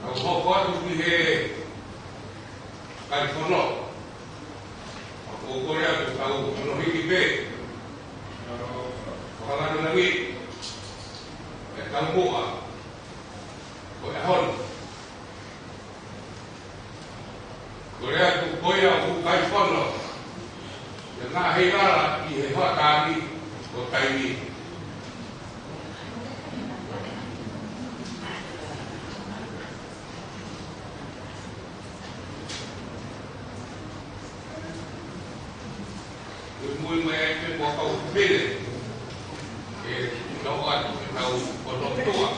Aku buat begini, kali kono. Aku boleh tahu kono ini be. Kalau ada lagi, kamu buat, boleh hon. Boleh aku boleh aku kali kono. Jangan hebat, hebat tadi, kota ini. Mui mai pe mo kau pele no at tau kono tua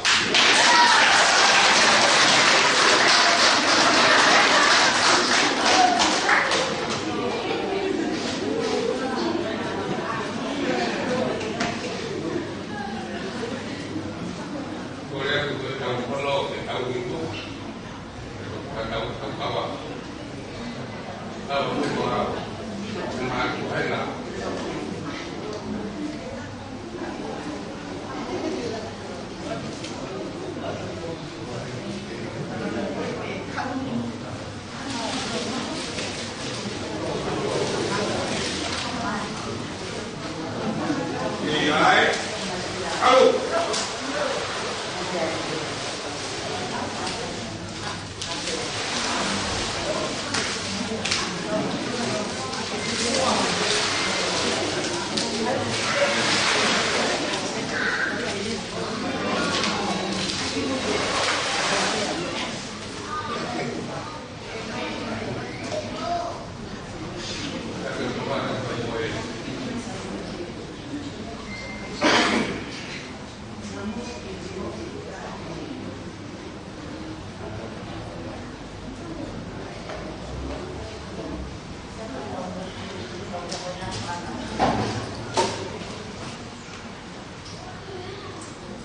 boleh aku tahu kono tahu itu tahu apa tahu apa aku hendak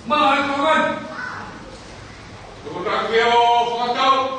Mai kawan. Sudah kio fakau.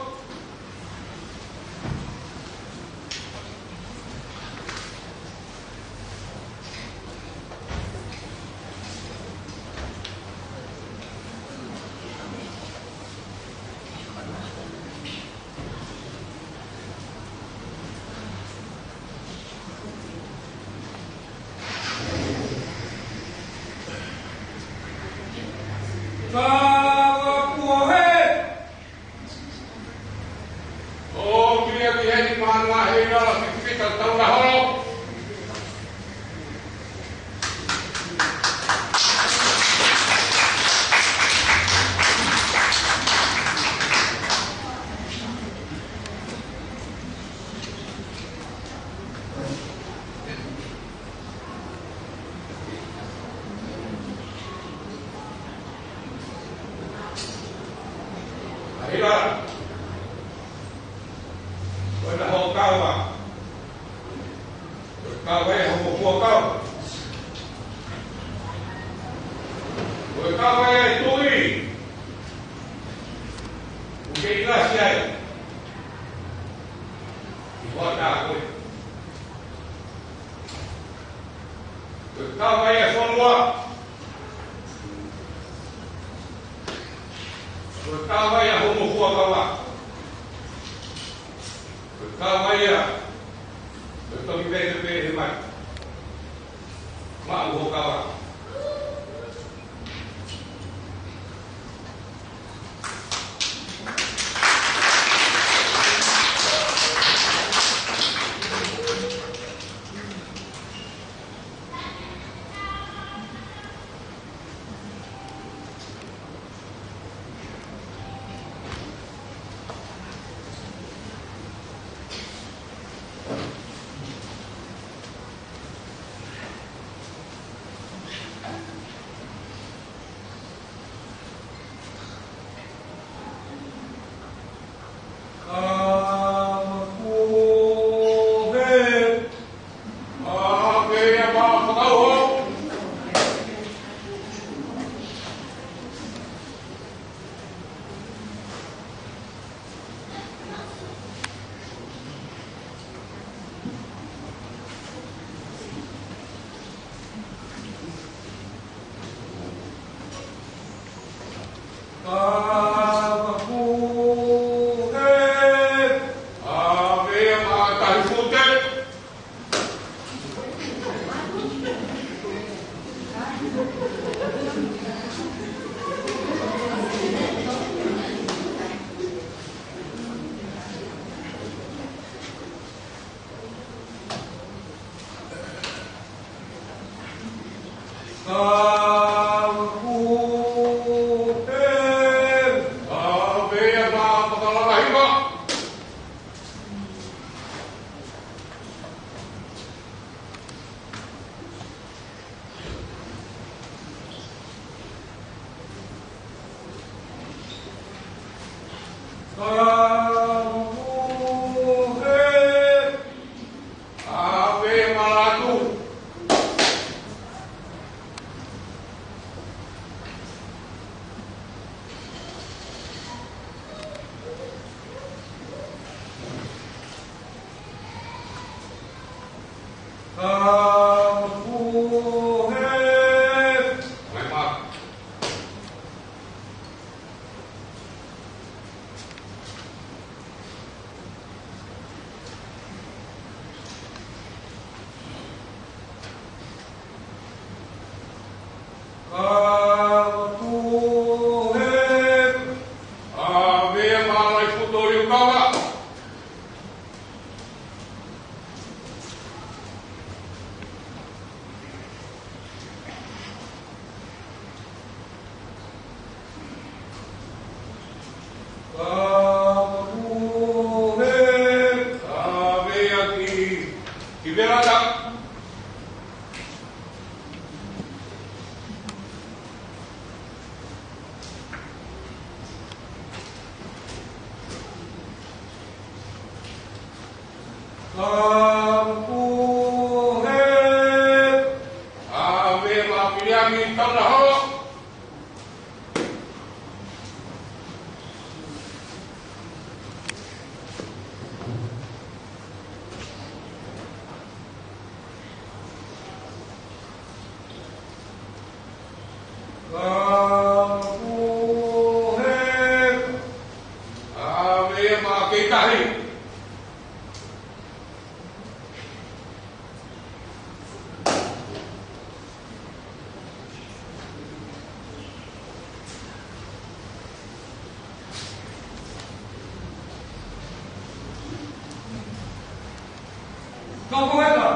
Kau kau apa?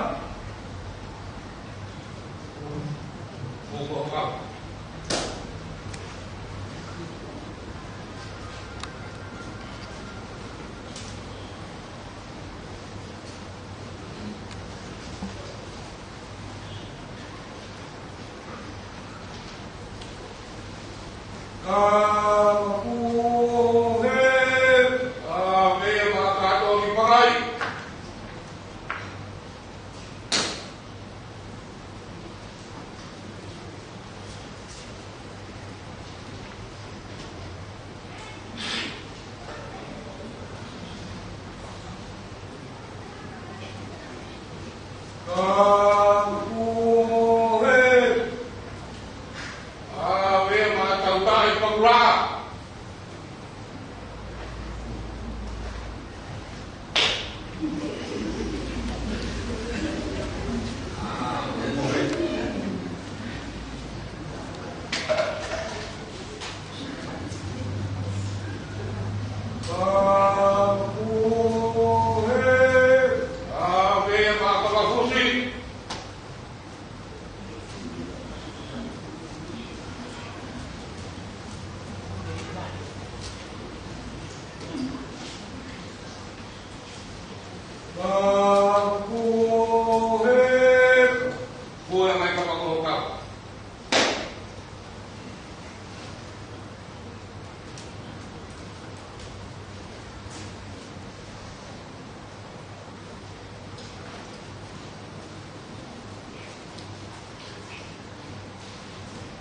Kau kau.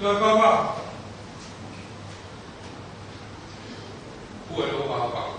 Apa? Buat apa?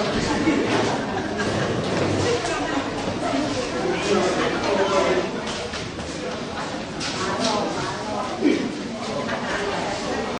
Sa